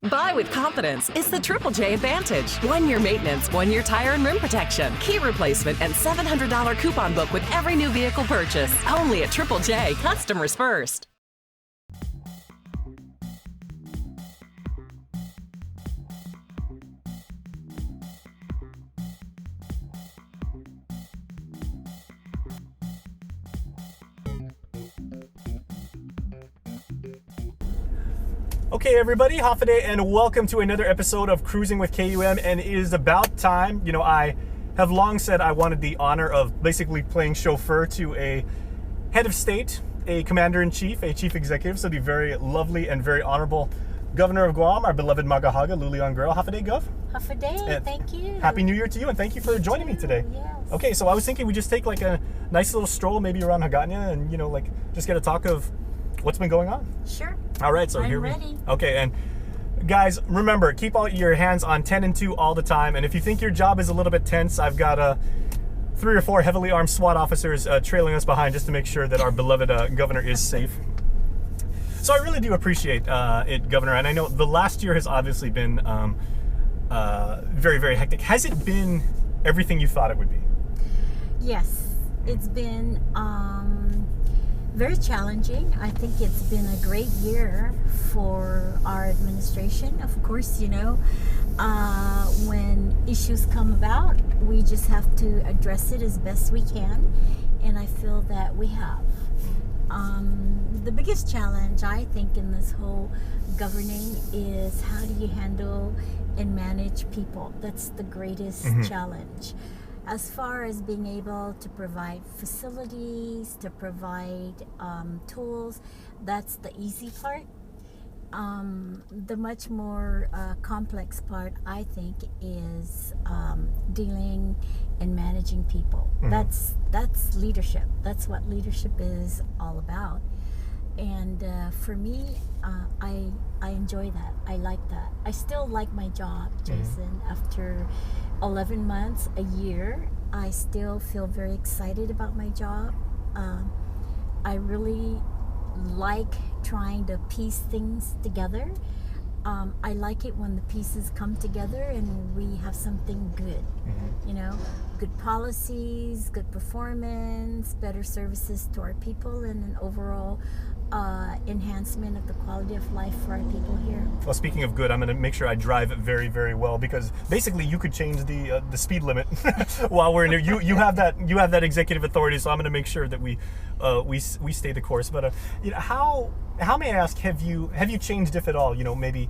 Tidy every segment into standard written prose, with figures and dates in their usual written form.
Buy with confidence. It's the Triple J Advantage. 1 year maintenance, 1 year tire and rim protection, key replacement, and $700 coupon book with every new vehicle purchase. Only at Triple J. Customers first. Okay, everybody, Hafaday, and welcome to another episode of Cruising with KUAM. And it is about time. You know, I have long said I wanted the honor of basically playing chauffeur to a head of state, a commander-in-chief, a chief executive. So the very lovely and very honorable Governor of Guam, our beloved maga'haga, Lou Leon Guerrero. Hafaday, Gov. Hafaday, thank you. Happy New Year to you, and thank you for joining me today. Yes. Okay, so I was thinking we just take like a nice little stroll, maybe around Hagana, and like just get a talk of what's been going on. Sure. All right, so here ready. Okay, and guys, remember, keep all your hands on 10 and 2 all the time. And if you think your job is a little bit tense, I've got 3 or 4 heavily armed SWAT officers trailing us behind just to make sure that our beloved governor is safe. So I really do appreciate it, Governor. And I know the last year has obviously been very, very hectic. Has it been everything you thought it would be? Yes, it's been very challenging. I think it's been a great year for our administration. Of course, when issues come about, we just have to address it as best we can, and I feel that we have. The biggest challenge, I think, in this whole governing is how do you handle and manage people? That's the greatest challenge. As far as being able to provide facilities, to provide tools, that's the easy part. The much more complex part, I think, is dealing and managing people. That's leadership. That's what leadership is all about. And for me, I enjoy that. I like that. I still like my job, Jason. After 11 months, a year, I still feel very excited about my job. I really like trying to piece things together. I like it when the pieces come together and we have something good. Good policies, good performance, better services to our people, and an overall enhancement of the quality of life for our people here. Well, speaking of good, I'm going to make sure I drive very, very well, because basically you could change the speed limit while we're in here. You have that executive authority, so I'm going to make sure that we stay the course. But how may I ask, have you changed, if at all? Maybe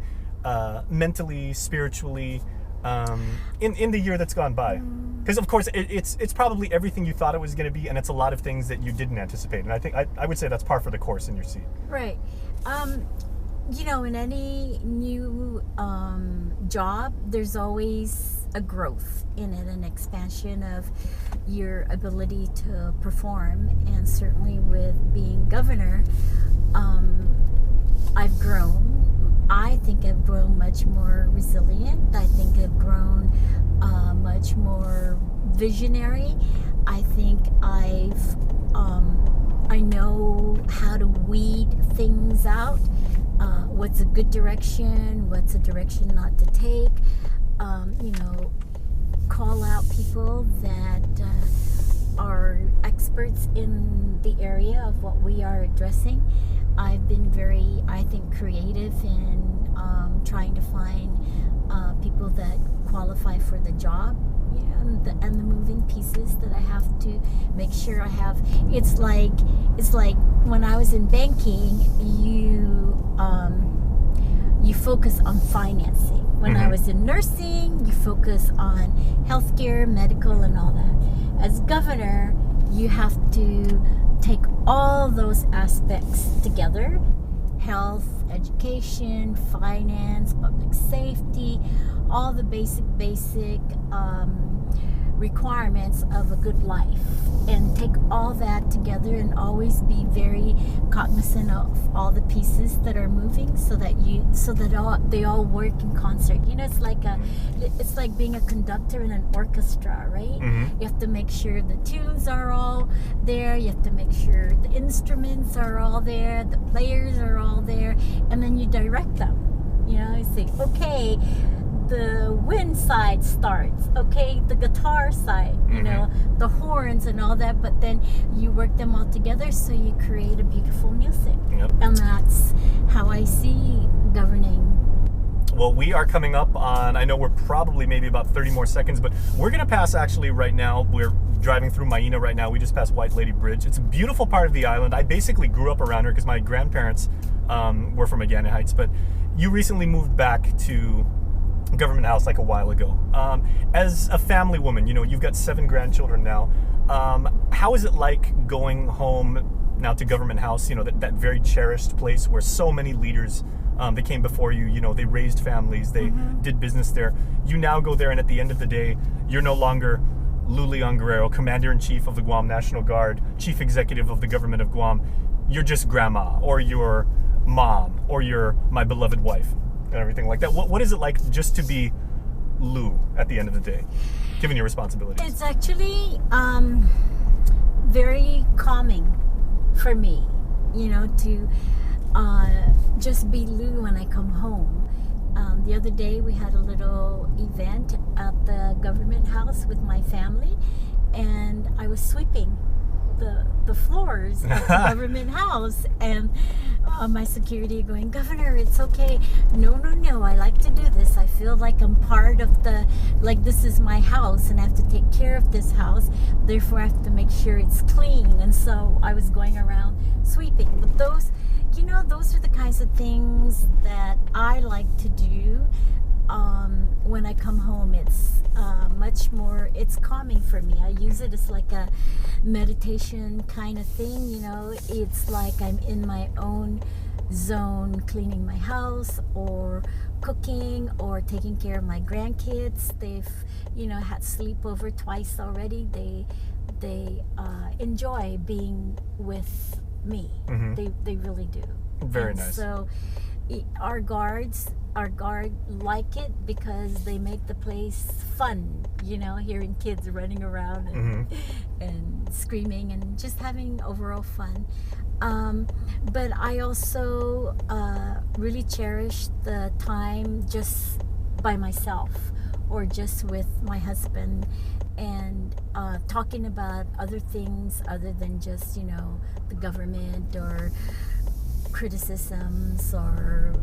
mentally, spiritually, in the year that's gone by. Because of course it's probably everything you thought it was going to be, and it's a lot of things that you didn't anticipate. And I think I would say that's par for the course in your seat. Right. In any new job, there's always a growth in it, an expansion of your ability to perform. And certainly with being governor, I've grown. I think I've grown much more resilient. I think I've grown much more visionary. I think I know how to weed things out. What's a good direction? What's a direction not to take? Call out people that are experts in the area of what we are addressing. I've been very, I think, creative in trying to find people that qualify for the job, and the moving pieces that I have to make sure I have. It's like when I was in banking, you focus on financing. When I was in nursing, you focus on healthcare, medical, and all that. As governor, you have to take all those aspects together: health, education, finance, public safety, all the basic requirements of a good life, and take all that together and always be very cognizant of all the pieces that are moving, so that they all work in concert. It's like being a conductor in an orchestra, right? You have to make sure the tunes are all there, you have to make sure the instruments are all there, the players are all there, and then you direct them. You know, you say, okay, the wind side starts, okay, the guitar side, you know, the horns and all that, but then you work them all together so you create a beautiful music. Yep. And that's how I see governing. Well, we are coming up on, I know we're probably maybe about 30 more seconds, but we're going to pass actually right now. We're driving through Maina right now. We just passed White Lady Bridge. It's a beautiful part of the island. I basically grew up around here because my grandparents were from Agana Heights, but you recently moved back to Government House like a while ago. As a family woman, you know, you've got 7 grandchildren now. How is it like going home now to Government House, you know, that very cherished place where so many leaders they came before you, you know, they raised families, they did business there. You now go there, and at the end of the day, you're no longer Lou Leon Guerrero, Commander-in-Chief of the Guam National Guard, Chief Executive of the Government of Guam. You're just grandma, or you're mom, or you're my beloved wife, and everything like that. What is it like just to be Lou at the end of the day, given your responsibilities? It's actually very calming for me, you know, to just be Lou when I come home. The other day we had a little event at the Government House with my family, and I was sweeping the floors at the Government House, and my security going, Governor, it's okay. No, I like to do this. I feel like I'm part of like this is my house and I have to take care of this house. Therefore, I have to make sure it's clean. And so I was going around sweeping. But those, you know, those are the kinds of things that I like to do when I come home. It's much more, it's calming for me. I use it as like a meditation kind of thing, you know. It's like I'm in my own zone, cleaning my house or cooking or taking care of my grandkids. They've, you know, had sleepover twice already. They enjoy being with me. They really do. Very and nice. So our guard like it because they make the place fun, you know, hearing kids running around and screaming and just having overall fun. But I also really cherish the time just by myself or just with my husband and talking about other things other than just, you know, the government or criticisms or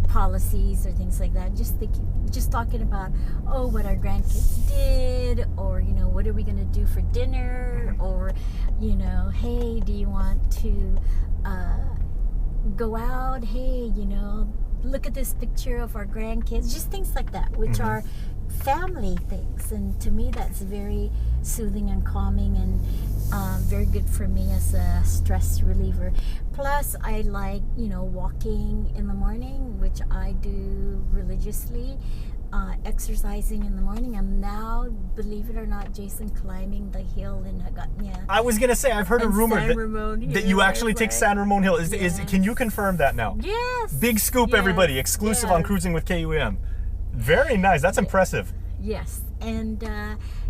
policies or things like that. Just talking about, oh, what our grandkids did, or, you know, what are we going to do for dinner, or, you know, hey, do you want to go out? Hey, you know, look at this picture of our grandkids. Just things like that, which are family things. And to me, that's very soothing and calming and very good for me as a stress reliever. Plus, I like, you know, walking in the morning, which I do religiously. Exercising in the morning. I'm now, believe it or not, Jason, climbing the hill in Hagatnya. I was gonna say, I've heard a rumor that you actually take San Ramon Hill. Can you confirm that now? Yes. Big scoop, everybody. Exclusive on Cruising with KUAM. Very nice. That's impressive. Yes. And,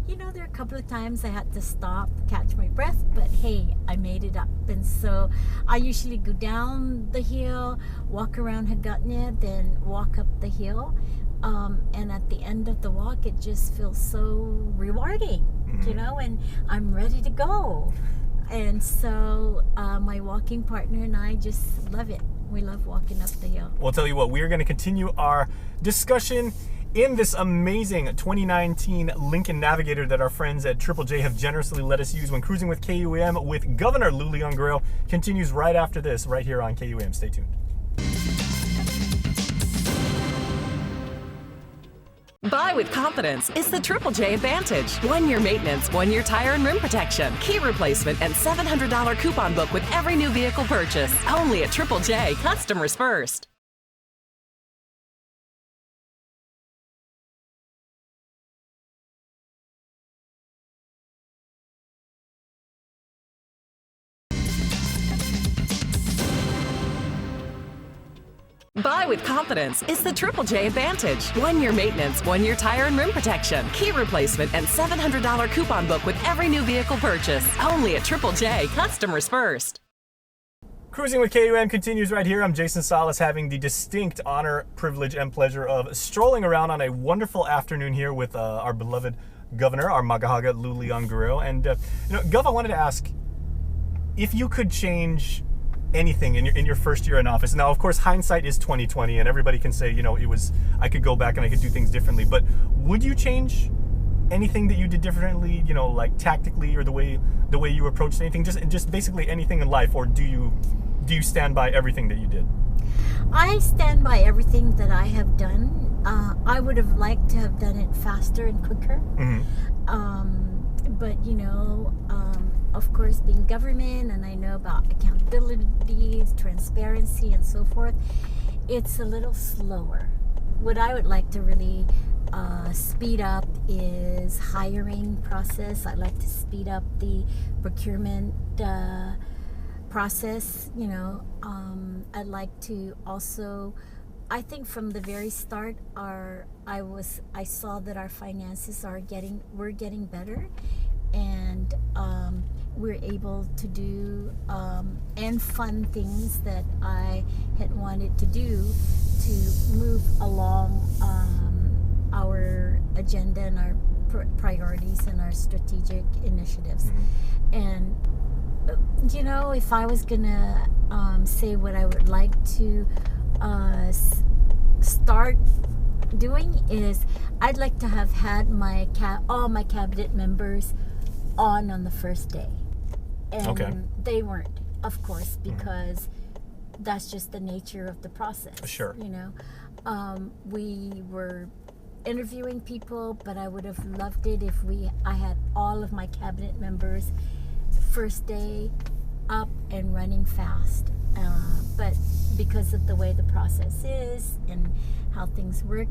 you know, there are a couple of times I had to stop, catch my breath, but hey, I made it up. And so I usually go down the hill, walk around Hagatnya, then walk up the hill. And at the end of the walk, it just feels so rewarding, you know, and I'm ready to go. And so my walking partner and I just love it. We love walking up the hill. Well, I'll tell you what, we are going to continue our discussion in this amazing 2019 Lincoln Navigator that our friends at Triple J have generously let us use when cruising with KUAM with Governor Lou Leon Guerrero. Continues right after this, right here on KUAM. Stay tuned. Buy with confidence is the Triple J Advantage. 1 year maintenance, 1 year tire and rim protection, key replacement, and $700 coupon book with every new vehicle purchase. Only at Triple J. Customers first. Buy with confidence is the Triple J Advantage. 1 year maintenance, 1 year tire and rim protection, key replacement, and $700 coupon book with every new vehicle purchase. Only at Triple J. Customers first. Cruising with KUAM continues right here. I'm Jason Salas, having the distinct honor, privilege, and pleasure of strolling around on a wonderful afternoon here with our beloved governor, our maga'haga, Lou Leon Guerrero. And, Gov, I wanted to ask, if you could change anything in your first year in office. Now, of course, hindsight is 2020, and everybody can say, I could go back and I could do things differently. But would you change anything that you did differently, like tactically, or the way you approached anything, just basically anything in life, or do you stand by everything that you did? I stand by everything that I have done. I would have liked to have done it faster and quicker. But of course, being government, and I know about accountability, transparency, and so forth, it's a little slower. What I would like to really speed up is hiring process. I'd like to speed up the procurement process. I'd like to also, I think from the very start, I saw that our finances were getting better, and we're able to do and fund things that I had wanted to do to move along our agenda and our priorities and our strategic initiatives. And if I was gonna say what I would like to start doing, is I'd like to have had all my cabinet members on the first day, and they weren't, of course, because that's just the nature of the process. Sure. We were interviewing people, but I would have loved it if I had all of my cabinet members first day up and running fast. But because of the way the process is and how things work,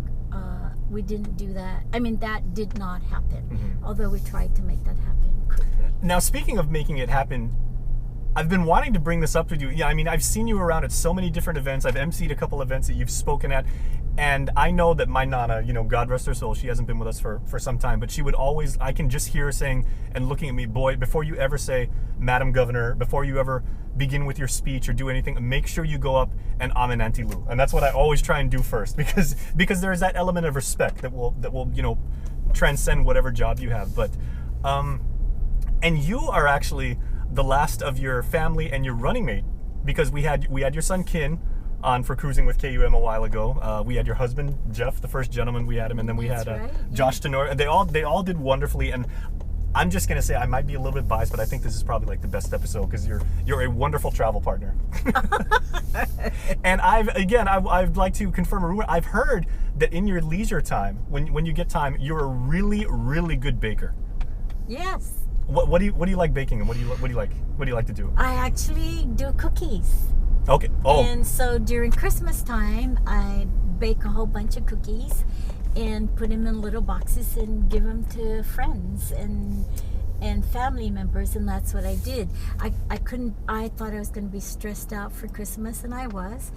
we didn't do that. I mean, that did not happen, although we tried to make that happen quickly. Now, speaking of making it happen, I've been wanting to bring this up with you. Yeah, I mean, I've seen you around at so many different events. I've emceed a couple events that you've spoken at. And I know that my Nana, God rest her soul, she hasn't been with us for some time, but she would always, I can just hear her saying and looking at me, boy, before you ever say, Madam Governor, before you ever begin with your speech or do anything, make sure you go up and amen Auntie Lou. And that's what I always try and do first, because there is that element of respect that will transcend whatever job you have. But, and you are actually the last of your family and your running mate, because we had your son Kin on for Cruising with KUAM a while ago. We had your husband Jeff, the first gentleman, we had him, and then we had Josh Tenor, and they all did wonderfully. And I'm just gonna say, I might be a little bit biased, but I think this is probably like the best episode, because you're a wonderful travel partner. And I'd like to confirm a rumor. I've heard that in your leisure time, when you get time, you're a really, really good baker. Yes. What do you like baking, and what do you like to do? I actually do cookies. Okay. Oh. And so during Christmas time, I bake a whole bunch of cookies and put them in little boxes and give them to friends and family members, and that's what I did. I thought I was going to be stressed out for Christmas, and I was.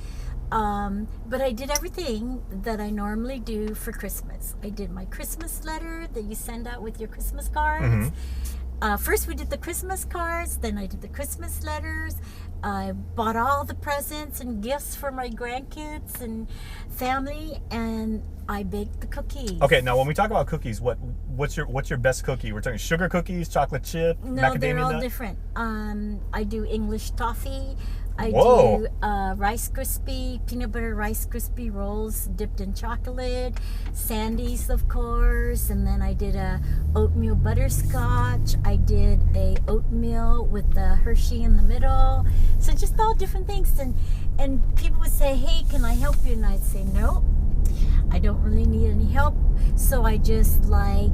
But I did everything that I normally do for Christmas. I did my Christmas letter that you send out with your Christmas cards. First we did the Christmas cards, then I did the Christmas letters. I bought all the presents and gifts for my grandkids and family, and I baked the cookies. Okay, now when we talk about cookies, what's your best cookie? We're talking sugar cookies, chocolate chip, no, macadamia they're all nut? Different. I do English toffee. I Whoa. do Rice Krispie, peanut butter Rice Krispie rolls dipped in chocolate, Sandy's, of course, and then I did a oatmeal butterscotch. I did a oatmeal with the Hershey in the middle. So just all different things. And people would say, hey, can I help you? And I'd say, no, I don't really need any help. So I just play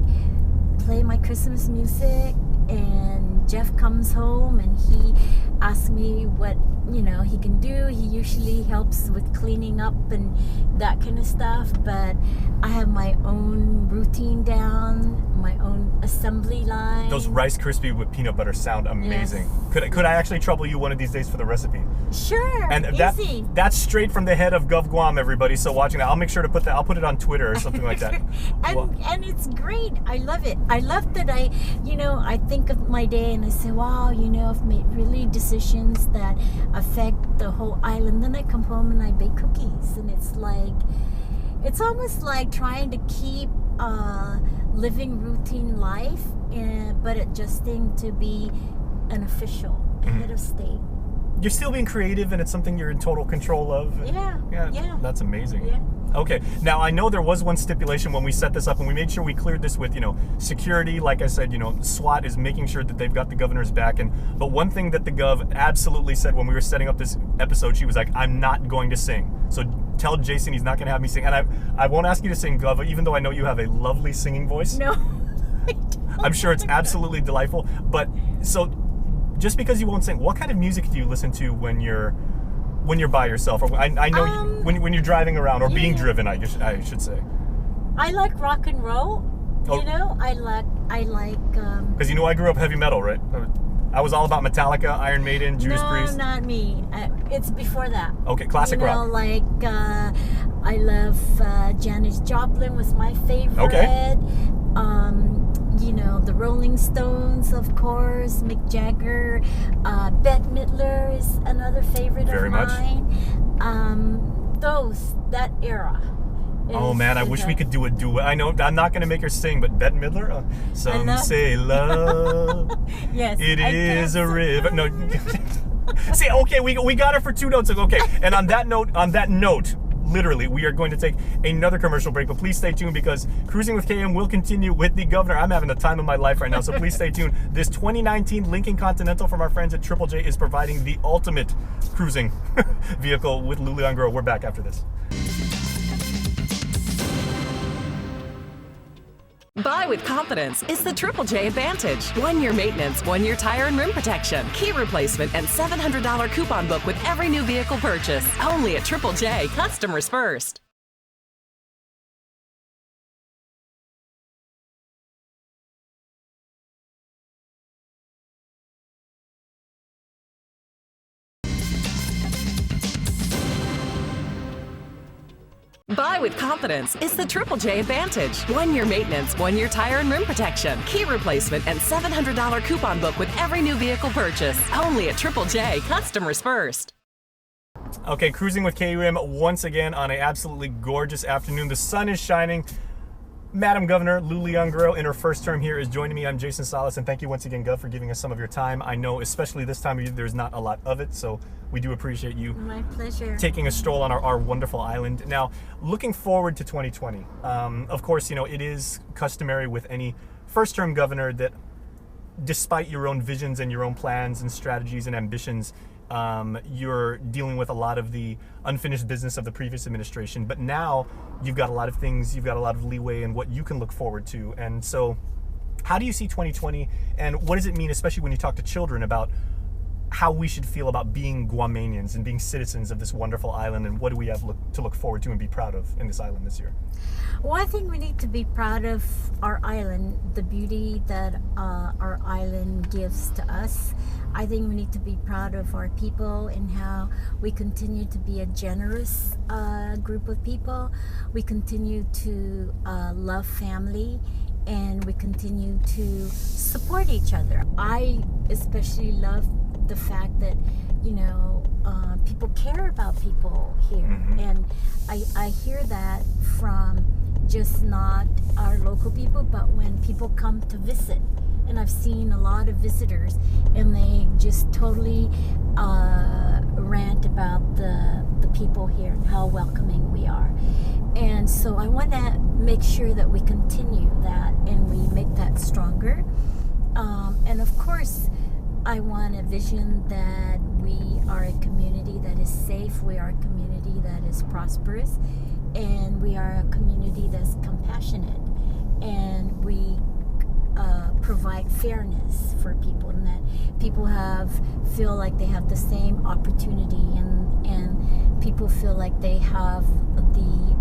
my Christmas music, and Jeff comes home and he asks me what he can do. He usually helps with cleaning up and that kind of stuff, but I have my own routine down, my own assembly line. Those Rice Krispie with peanut butter sound amazing. Yes. Could I actually trouble you one of these days for the recipe? Sure, And easy. that's straight from the head of Gov Guam, everybody. So watching that, I'll make sure to put that. I'll put it on Twitter or something like that. And it's great. I love it. I love that I think of my day and I say, wow, I've made really decisions that affect the whole island. Then I come home and I bake cookies, and it's almost like trying to keep living routine life, but adjusting to be an official, a head of state. You're still being creative, and it's something you're in total control of. Yeah. That's amazing. Yeah. Okay, now I know there was one stipulation when we set this up, and we made sure we cleared this with, security. Like I said, SWAT is making sure that they've got the governor's back. But one thing that the Gov absolutely said when we were setting up this episode, she was like, I'm not going to sing. So tell Jason he's not going to have me sing. And I won't ask you to sing, Gov, even though I know you have a lovely singing voice. No, I'm sure it's absolutely delightful. But so just because you won't sing, what kind of music do you listen to when you're by yourself? Or I know when you're driving around or being driven, I should say. I like rock and roll. Oh. I like Because I grew up heavy metal, right? I was all about Metallica, Iron Maiden, Judas Priest. No, not me. It's before that. Okay, classic rock. I love Janis Joplin was my favorite. Okay. The Rolling Stones, of course, Mick Jagger, Bette Midler is another favorite Very of much. mine. That era. Oh man, I wish we could do a duet. I know I'm not going to make her sing, but Bette Midler, some say love. Yes. It is a river. No. See, okay, we got her for 2 notes. Okay, and on that note, literally, we are going to take another commercial break, but please stay tuned because Cruising with KM will continue with the governor. I'm having the time of my life right now, so please stay tuned. This 2019 Lincoln Continental from our friends at Triple J is providing the ultimate cruising vehicle with Lou Leon Guerrero. We're back after this. Buy with confidence is the Triple J Advantage. 1 year maintenance, 1 year tire and rim protection, key replacement, and $700 coupon book with every new vehicle purchase. Only at Triple J, customers first. Buy with confidence is the Triple J Advantage. 1 year maintenance, 1 year tire and rim protection, key replacement, and $700 coupon book with every new vehicle purchase. Only at Triple J, customers first. Okay, cruising with KUAM once again on an absolutely gorgeous afternoon. The sun is shining. Madam Governor Lou Leon Guerrero in her first term here is joining me. I'm Jason Salas, and thank you once again, Gov, for giving us some of your time. I know, especially this time of year, there's not a lot of it, so we do appreciate you. My pleasure. Taking a stroll on our wonderful island. Now, looking forward to 2020. Of course, it is customary with any first-term governor that despite your own visions and your own plans and strategies and ambitions, you're dealing with a lot of the unfinished business of the previous administration. But now you've got a lot of things, you've got a lot of leeway in what you can look forward to. And so how do you see 2020, and what does it mean, especially when you talk to children, about how we should feel about being Guamanians and being citizens of this wonderful island, and what do we have to look forward to and be proud of in this island this year? Well, I think we need to be proud of our island, the beauty that our island gives to us. I think we need to be proud of our people and how we continue to be a generous group of people. We continue to love family, and we continue to support each other. I especially love the fact that people care about people here. Mm-hmm. And I hear that from just not our local people, but when people come to visit. And I've seen a lot of visitors, and they just totally rant about the people here and how welcoming we are. And so I want to make sure that we continue that and we make that stronger. And of course, I want a vision that we are a community that is safe, we are a community that is prosperous, and we are a community that's compassionate, and we provide fairness for people, and that people feel like they have the same opportunity, and people feel like they have the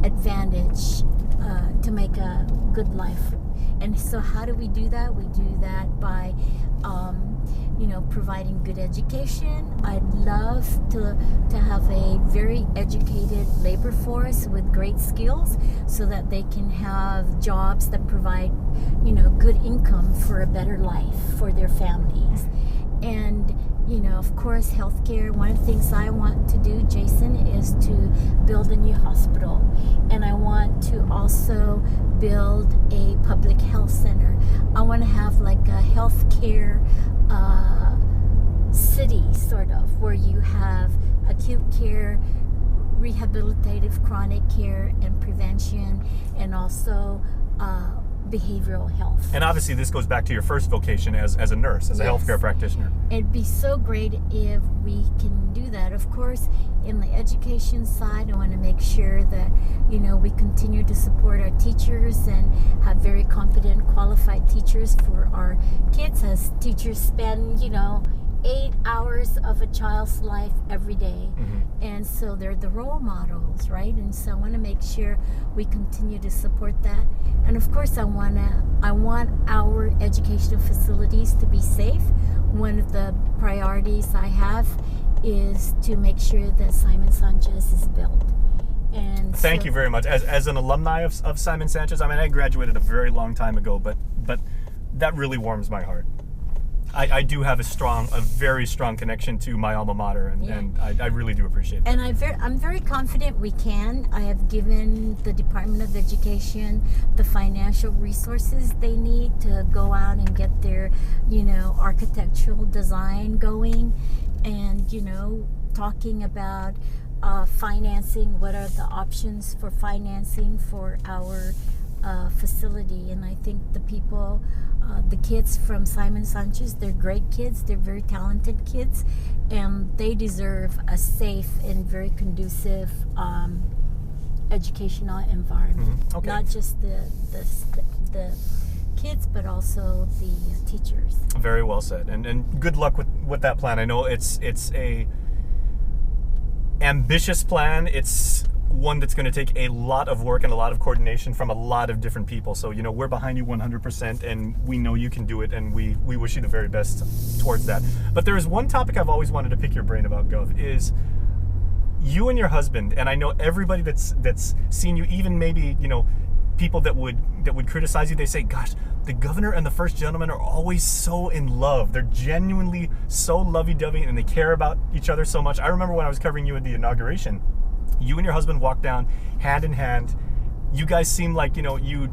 advantage to make a good life And so how do we do that? We do that by providing good education. I'd love to have a very educated labor force with great skills so that they can have jobs that provide, good income for a better life for their families. And, of course, healthcare. One of the things I want to do, Jason, is to build a new hospital. And I want to also build a public health center. I want to have like a healthcare city, sort of, where you have acute care, rehabilitative chronic care, and prevention, and also behavioral health. And obviously this goes back to your first vocation as a nurse, as a healthcare practitioner. It'd be so great if we can do that. Of course, in the education side, I want to make sure that, we continue to support our teachers and have very competent, qualified teachers for our kids, as teachers spend, 8 hours of a child's life every day. And so they're the role models, right? And so I want to make sure we continue to support that. And of course, I want our educational facilities to be safe. One of the priorities I have is to make sure that Simon Sanchez is built. And Thank you very much. As an alumni of Simon Sanchez, I graduated a very long time ago, but that really warms my heart. I do have a very strong connection to my alma mater, and I really do appreciate that. And I'm very confident we can. I have given the Department of Education the financial resources they need to go out and get their, architectural design going, and, talking about financing, what are the options for financing for our facility. And I think the people, the kids from Simon Sanchez, they're great kids, they're very talented kids, and they deserve a safe and very conducive educational environment. Okay. Not just the kids, but also the teachers. Very well said, and good luck with that plan. I know it's a ambitious plan. It's one that's going to take a lot of work and a lot of coordination from a lot of different people. So, we're behind you 100%, and we know you can do it, and we wish you the very best towards that. But there is one topic I've always wanted to pick your brain about, Gov, is you and your husband. And I know everybody that's seen you, even maybe, people that would criticize you, they say, gosh, the governor and the first gentleman are always so in love. They're genuinely so lovey-dovey, and they care about each other so much. I remember when I was covering you at the inauguration, you and your husband walked down hand in hand. You guys seemed like, you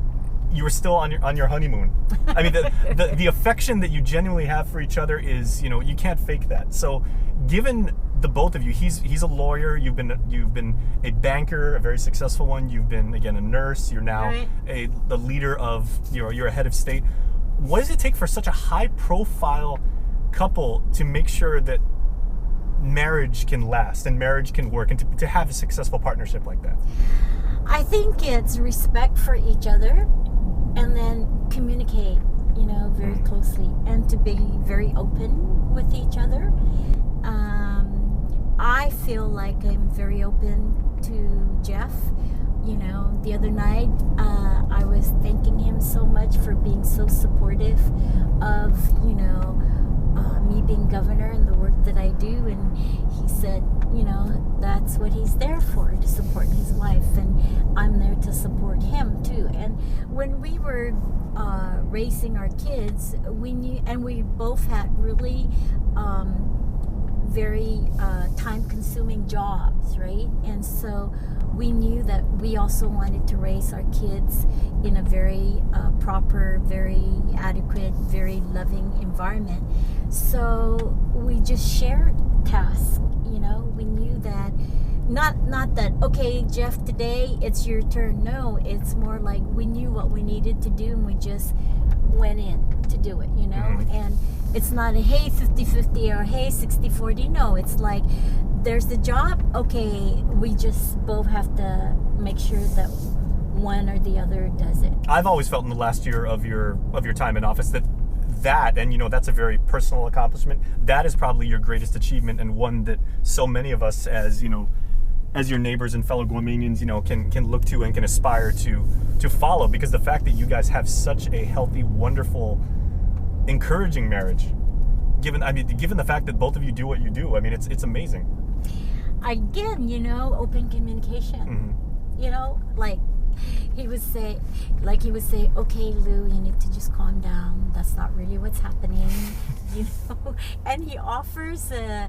were still on your honeymoon. I mean, the affection that you genuinely have for each other is, you can't fake that. So given the both of you, he's a lawyer, you've been a banker, a very successful one, you've been, again, a nurse, you're now the leader of, you're a head of state. What does it take for such a high profile couple to make sure that marriage can last and marriage can work, and to have a successful partnership like that? I think it's respect for each other, and then communicate, very closely, and to be very open with each other. I feel like I'm very open to Jeff. The other night, I was thanking him so much for being so supportive of, me being governor and the work that I do. And he said, that's what he's there for, to support his wife. And I'm there to support him too. And when we were raising our kids, we knew, and we both had really very time-consuming jobs, right? And so we knew that we also wanted to raise our kids in a very proper, very adequate, very loving environment. So we just shared tasks, we knew that, not that, okay, Jeff, today it's your turn. No, it's more like we knew what we needed to do, and we just went in to do it, and it's not a, hey, 50-50 or hey, 60-40. No, it's like, there's the job. Okay, we just both have to make sure that one or the other does it. I've always felt in the last year of your time in office that and that's a very personal accomplishment. That is probably your greatest achievement, and one that so many of us, as as your neighbors and fellow Guamanians, you know, can look to and can aspire to follow, because the fact that you guys have such a healthy, wonderful, encouraging marriage, given the fact that both of you do what you do, I mean, it's amazing. Again, you know, open communication. Mm-hmm. You know, like he would say, okay, Lou, you need to just calm down. That's not really what's happening, you know. And he offers a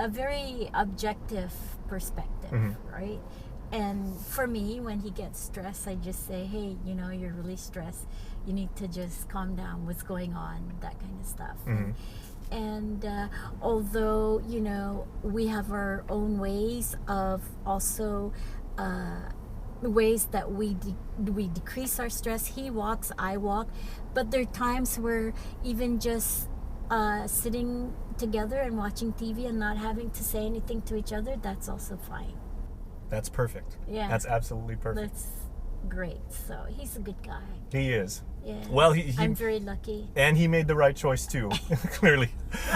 very objective perspective, Mm-hmm. right? And for me, when he gets stressed, I just say, hey, you know, you're really stressed. You need to just calm down. What's going on? That kind of stuff. Mm-hmm. And although, you know, we have our own ways of also ways that we decrease our stress. He walks, I walk, but there are times where even just sitting together and watching TV and not having to say anything to each other, that's also fine. That's perfect. Yeah. That's absolutely perfect. That's great. So he's a good guy. He is. Yeah. Well, I'm very lucky. And he made the right choice too, clearly.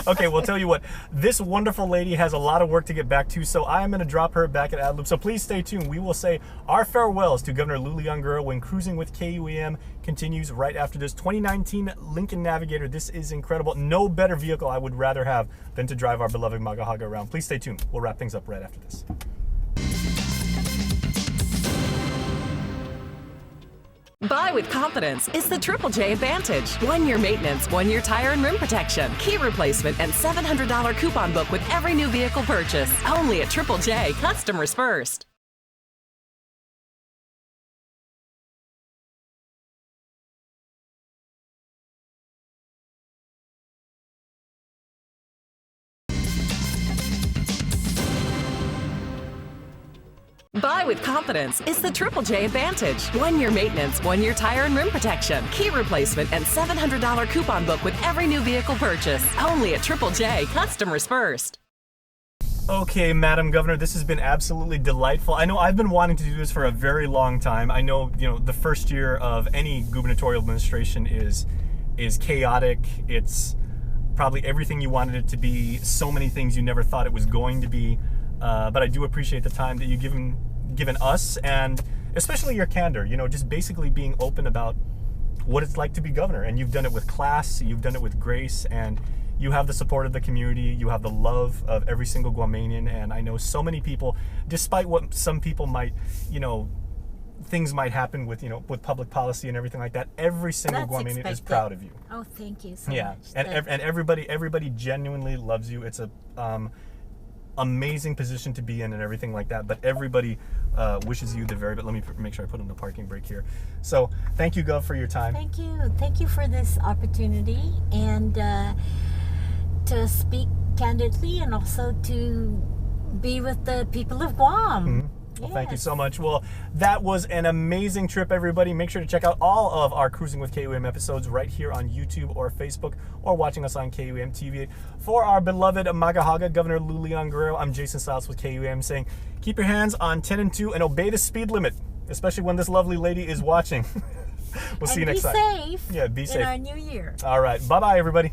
Okay, well, tell you what, this wonderful lady has a lot of work to get back to, so I am going to drop her back at AdLoop. So please stay tuned. We will say our farewells to Governor Lou Leon Guerrero when Cruising with KUAM continues right after this 2019 Lincoln Navigator. This is incredible. No better vehicle I would rather have than to drive our beloved maga'haga around. Please stay tuned. We'll wrap things up right after this. Buy with confidence is the Triple J Advantage. 1 year maintenance, 1 year tire and rim protection, key replacement, and $700 coupon book with every new vehicle purchase. Only at Triple J, customers first. Buy with confidence is the Triple J Advantage. 1 year maintenance, 1 year tire and rim protection, key replacement, and $700 coupon book with every new vehicle purchase. Only at Triple J, customers first. Okay, Madam Governor, this has been absolutely delightful. I know I've been wanting to do this for a very long time. I know, you know, the first year of any gubernatorial administration is chaotic. It's probably everything you wanted it to be, so many things you never thought it was going to be. But I do appreciate the time that you've given us, and especially your candor, you know, just basically being open about what it's like to be governor. And you've done it with class, you've done it with grace, and you have the support of the community, you have the love of every single Guamanian. And I know so many people, despite what some people might, you know, things might happen with, you know, with public policy and everything like that, every single Guamanian is proud of you. Oh, thank you so much. And everybody genuinely loves you. It's a amazing position to be in and everything like that, but everybody wishes you the very best. Let me make sure I put in the parking brake here. So thank you, Gov, for your time. Thank you for this opportunity, and to speak candidly, and also to be with the people of Guam. Mm-hmm. Well, thank you so much. Well, that was an amazing trip, everybody. Make sure to check out all of our Cruising with KUAM episodes right here on YouTube or Facebook, or watching us on KUAM TV. For our beloved maga'haga, Governor Lou Leon Guerrero, I'm Jason Salas with KUAM saying, keep your hands on 10 and 2 and obey the speed limit, especially when this lovely lady is watching. We'll see you next time. Be safe. Yeah, be safe. In our new year. All right. Bye-bye, everybody.